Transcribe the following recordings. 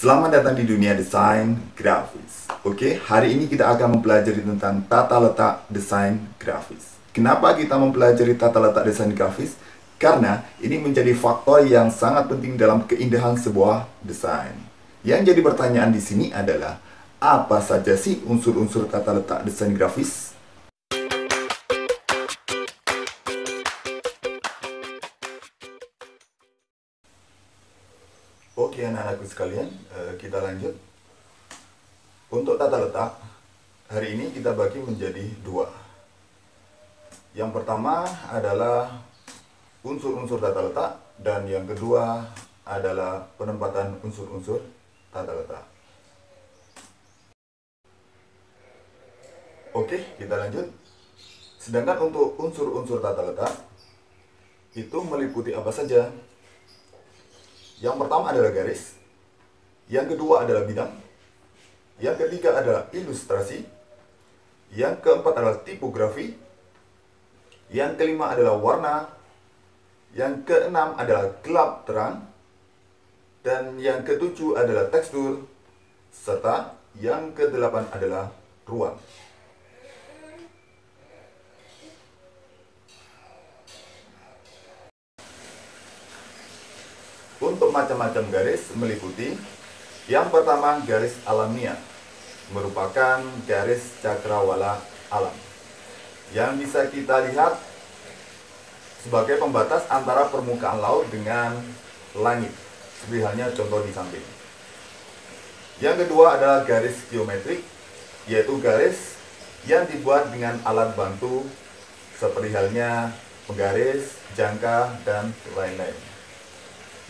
Selamat datang di dunia desain grafis. Oke, hari ini kita akan mempelajari tentang tata letak desain grafis. Kenapa kita mempelajari tata letak desain grafis? Karena ini menjadi faktor yang sangat penting dalam keindahan sebuah desain. Yang jadi pertanyaan di sini adalah, apa saja sih unsur-unsur tata letak desain grafis? Oke anak-anakku sekalian, kita lanjut. Untuk tata letak, hari ini kita bagi menjadi dua. Yang pertama adalah unsur-unsur tata letak, dan yang kedua adalah penempatan unsur-unsur tata letak. Oke, kita lanjut. Sedangkan untuk unsur-unsur tata letak, itu meliputi apa saja? Yang pertama adalah garis, yang kedua adalah bidang, yang ketiga adalah ilustrasi, yang keempat adalah tipografi, yang kelima adalah warna, yang keenam adalah gelap terang, dan yang ketujuh adalah tekstur, serta yang kedelapan adalah ruang. Untuk macam-macam garis meliputi, yang pertama garis alamiah, merupakan garis cakrawala alam, yang bisa kita lihat sebagai pembatas antara permukaan laut dengan langit, seperti halnya contoh di samping. Yang kedua adalah garis geometrik, yaitu garis yang dibuat dengan alat bantu, seperti halnya penggaris, jangka, dan lain-lain.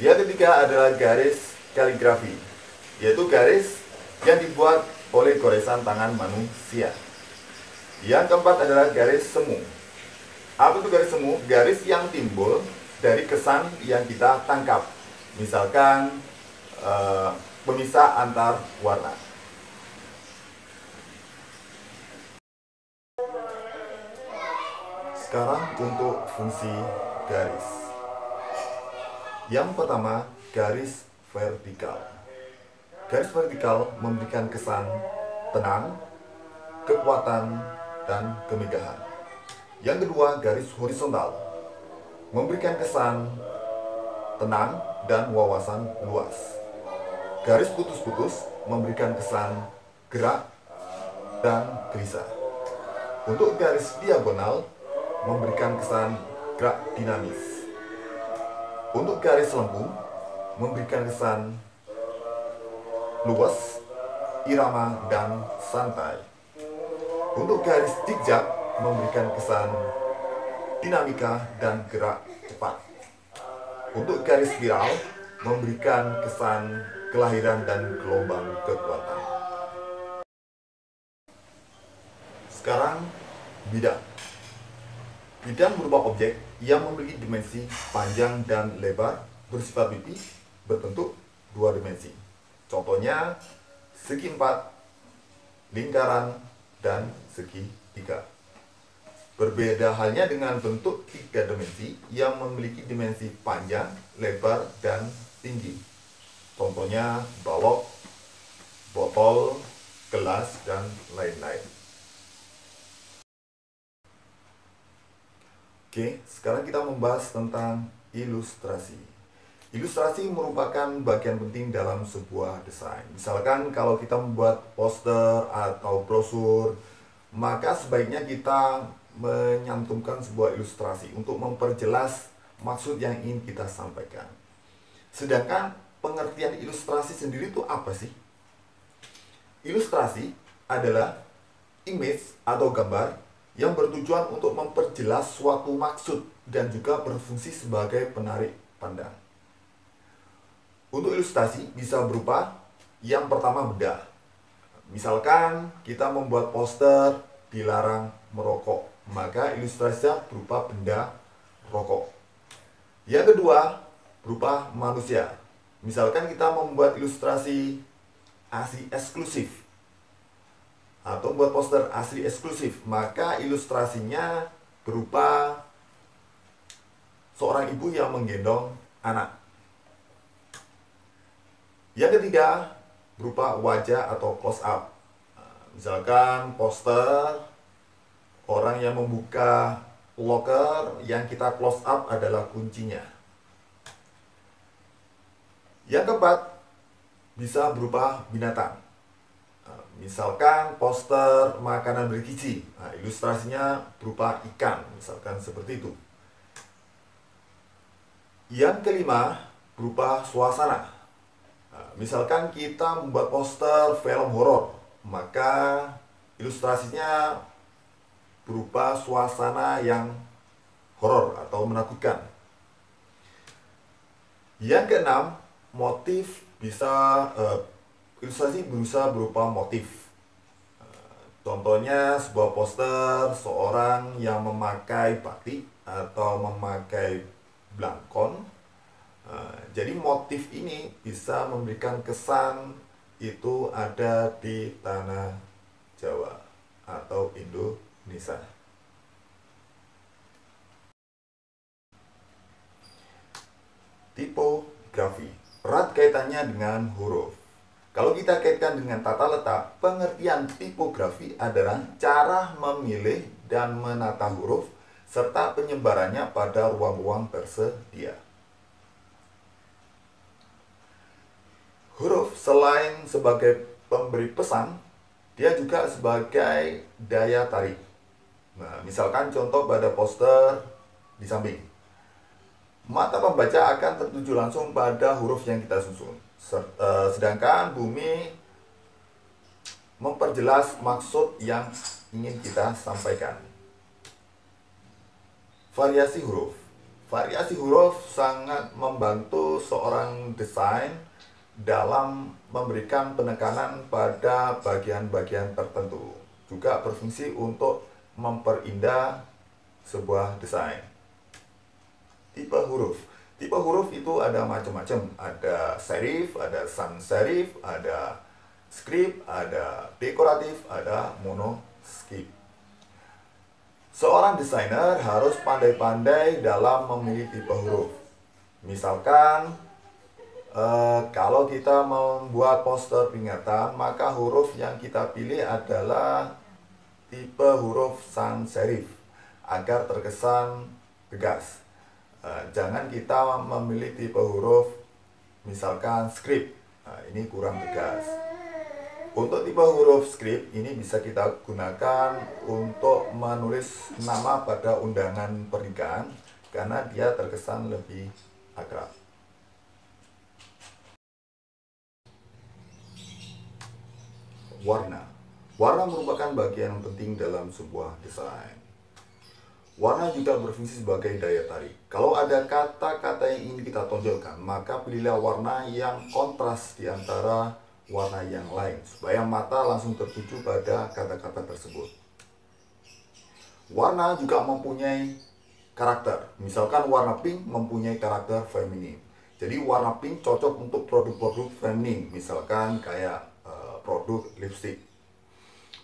Yang ketiga adalah garis kaligrafi, yaitu garis yang dibuat oleh goresan tangan manusia. Yang keempat adalah garis semu. Apa itu garis semu? Garis yang timbul dari kesan yang kita tangkap. Misalkan pemisah antar warna. Sekarang untuk fungsi garis. Yang pertama, garis vertikal. Garis vertikal memberikan kesan tenang, kekuatan, dan kemegahan. Yang kedua, garis horizontal memberikan kesan tenang dan wawasan luas. Garis putus-putus memberikan kesan gerak dan gelisah. Untuk garis diagonal memberikan kesan gerak dinamis. Untuk garis lengkung memberikan kesan luas, irama, dan santai. Untuk garis zigzag memberikan kesan dinamika dan gerak cepat. Untuk garis spiral memberikan kesan kelahiran dan gelombang kekuatan. Sekarang bidang. Bidang berupa objek yang memiliki dimensi panjang dan lebar bersifat pipi berbentuk dua dimensi. Contohnya segi 4, lingkaran, dan segi 3. Berbeda halnya dengan bentuk 3 dimensi yang memiliki dimensi panjang, lebar, dan tinggi. Contohnya balok, botol, gelas, dan lain-lain. Oke, sekarang kita membahas tentang ilustrasi. Ilustrasi merupakan bagian penting dalam sebuah desain. Misalkan kalau kita membuat poster atau brosur, maka sebaiknya kita menyantumkan sebuah ilustrasi untuk memperjelas maksud yang ingin kita sampaikan. Sedangkan pengertian ilustrasi sendiri itu apa sih? Ilustrasi adalah image atau gambar yang bertujuan untuk memperjelas suatu maksud dan juga berfungsi sebagai penarik pandang. Untuk ilustrasi bisa berupa yang pertama bedah. Misalkan kita membuat poster dilarang merokok, maka ilustrasinya berupa benda rokok. Yang kedua berupa manusia. Misalkan kita membuat ilustrasi ASI eksklusif atau buat poster asli eksklusif, maka ilustrasinya berupa seorang ibu yang menggendong anak. Yang ketiga berupa wajah atau close up. Misalkan poster orang yang membuka locker, yang kita close up adalah kuncinya. Yang keempat, bisa berupa binatang. Misalkan poster makanan bergizi, ilustrasinya berupa ikan, misalkan seperti itu. Yang kelima, berupa suasana. Misalkan kita membuat poster film horor, maka ilustrasinya berupa suasana yang horor atau menakutkan. Yang keenam, motif bisa ilustrasi bisa berupa motif. Contohnya sebuah poster seorang yang memakai batik atau memakai blangkon. Jadi motif ini bisa memberikan kesan itu ada di tanah Jawa atau Indonesia. Tipografi erat kaitannya dengan huruf. Kalau kita kaitkan dengan tata letak, pengertian tipografi adalah cara memilih dan menata huruf serta penyebarannya pada ruang-ruang tersedia. Huruf selain sebagai pemberi pesan, dia juga sebagai daya tarik. Nah, misalkan contoh pada poster di samping. Mata pembaca akan tertuju langsung pada huruf yang kita susun. Sedangkan bumi memperjelas maksud yang ingin kita sampaikan. Variasi huruf. Variasi huruf sangat membantu seorang desain dalam memberikan penekanan pada bagian-bagian tertentu. Juga berfungsi untuk memperindah sebuah desain. Tipe huruf. Tipe huruf itu ada macam-macam. Ada serif, ada sans serif, ada script, ada dekoratif, ada monoscript. Seorang desainer harus pandai-pandai dalam memilih tipe huruf. Misalkan kalau kita membuat poster peringatan, maka huruf yang kita pilih adalah tipe huruf sans serif agar terkesan tegas. Jangan kita memilih tipe huruf misalkan script. Ini kurang tegas. Untuk tipe huruf script ini bisa kita gunakan untuk menulis nama pada undangan pernikahan karena dia terkesan lebih akrab. Warna. Warna merupakan bagian penting dalam sebuah desain. Warna juga berfungsi sebagai daya tarik. Kalau ada kata-kata yang ingin kita tonjolkan, maka pilihlah warna yang kontras di antara warna yang lain, supaya mata langsung tertuju pada kata-kata tersebut. Warna juga mempunyai karakter. Misalkan warna pink mempunyai karakter feminin. Jadi warna pink cocok untuk produk-produk feminin, misalkan kayak produk lipstick.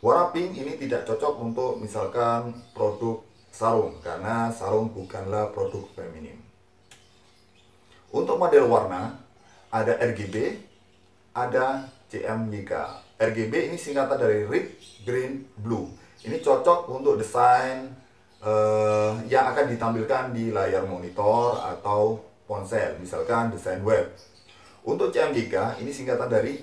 Warna pink ini tidak cocok untuk misalkan produk sarung, karena sarung bukanlah produk feminin. Untuk model warna, ada RGB, ada CMYK. RGB ini singkatan dari red, green, blue. Ini cocok untuk desain yang akan ditampilkan di layar monitor atau ponsel, misalkan desain web. Untuk CMYK, ini singkatan dari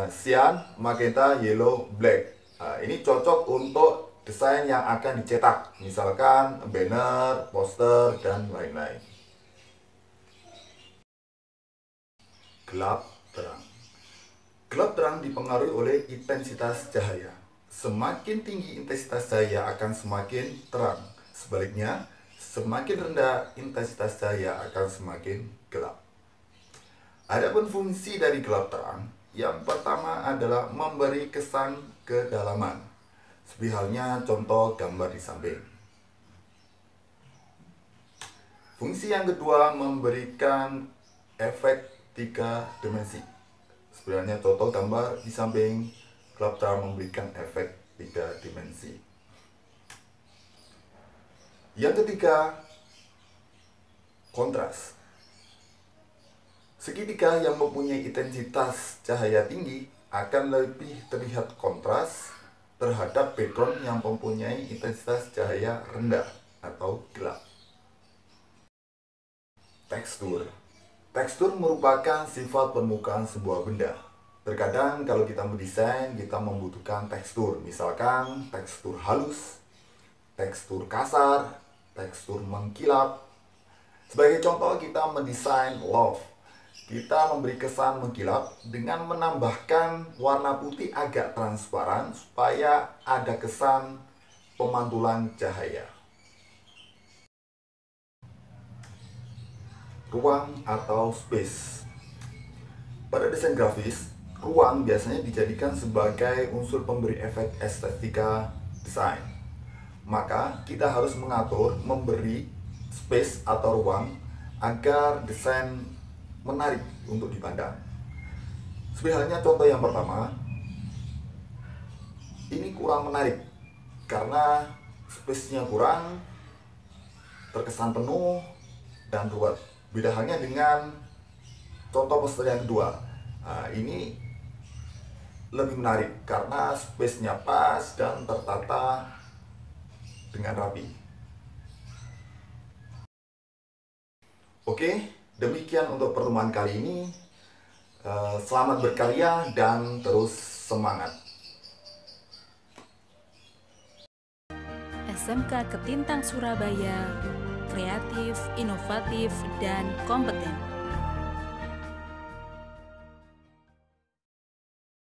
cyan, magenta, yellow, black. Ini cocok untuk desain yang akan dicetak, misalkan banner, poster, dan lain-lain. Gelap terang. Gelap terang dipengaruhi oleh intensitas cahaya. Semakin tinggi intensitas cahaya akan semakin terang. Sebaliknya, semakin rendah intensitas cahaya akan semakin gelap. Adapun fungsi dari gelap terang, yang pertama adalah memberi kesan kedalaman. Seperti halnya contoh gambar di samping. Fungsi yang kedua memberikan efek 3 dimensi. Sebenarnya contoh gambar di samping, gelap terang memberikan efek 3 dimensi. Yang ketiga, kontras. Segitiga yang mempunyai intensitas cahaya tinggi akan lebih terlihat kontras terhadap background yang mempunyai intensitas cahaya rendah atau gelap. Tekstur. Tekstur merupakan sifat permukaan sebuah benda. Terkadang kalau kita mendesain, kita membutuhkan tekstur. Misalkan tekstur halus, tekstur kasar, tekstur mengkilap. Sebagai contoh, kita mendesain loft. Kita memberi kesan mengkilap dengan menambahkan warna putih agak transparan supaya ada kesan pemantulan cahaya. Ruang atau space. Pada desain grafis, ruang biasanya dijadikan sebagai unsur pemberi efek estetika desain. Maka kita harus mengatur, memberi space atau ruang agar desain menarik untuk dipandang. Seperti halnya contoh yang pertama, ini kurang menarik karena space-nya kurang, terkesan penuh dan ruwet. Beda halnya dengan contoh poster yang kedua. Nah, ini lebih menarik karena space-nya pas dan tertata dengan rapi. Oke, demikian untuk pertemuan kali ini. Selamat berkarya dan terus semangat. SMK Ketintang Surabaya, kreatif, inovatif, dan kompeten.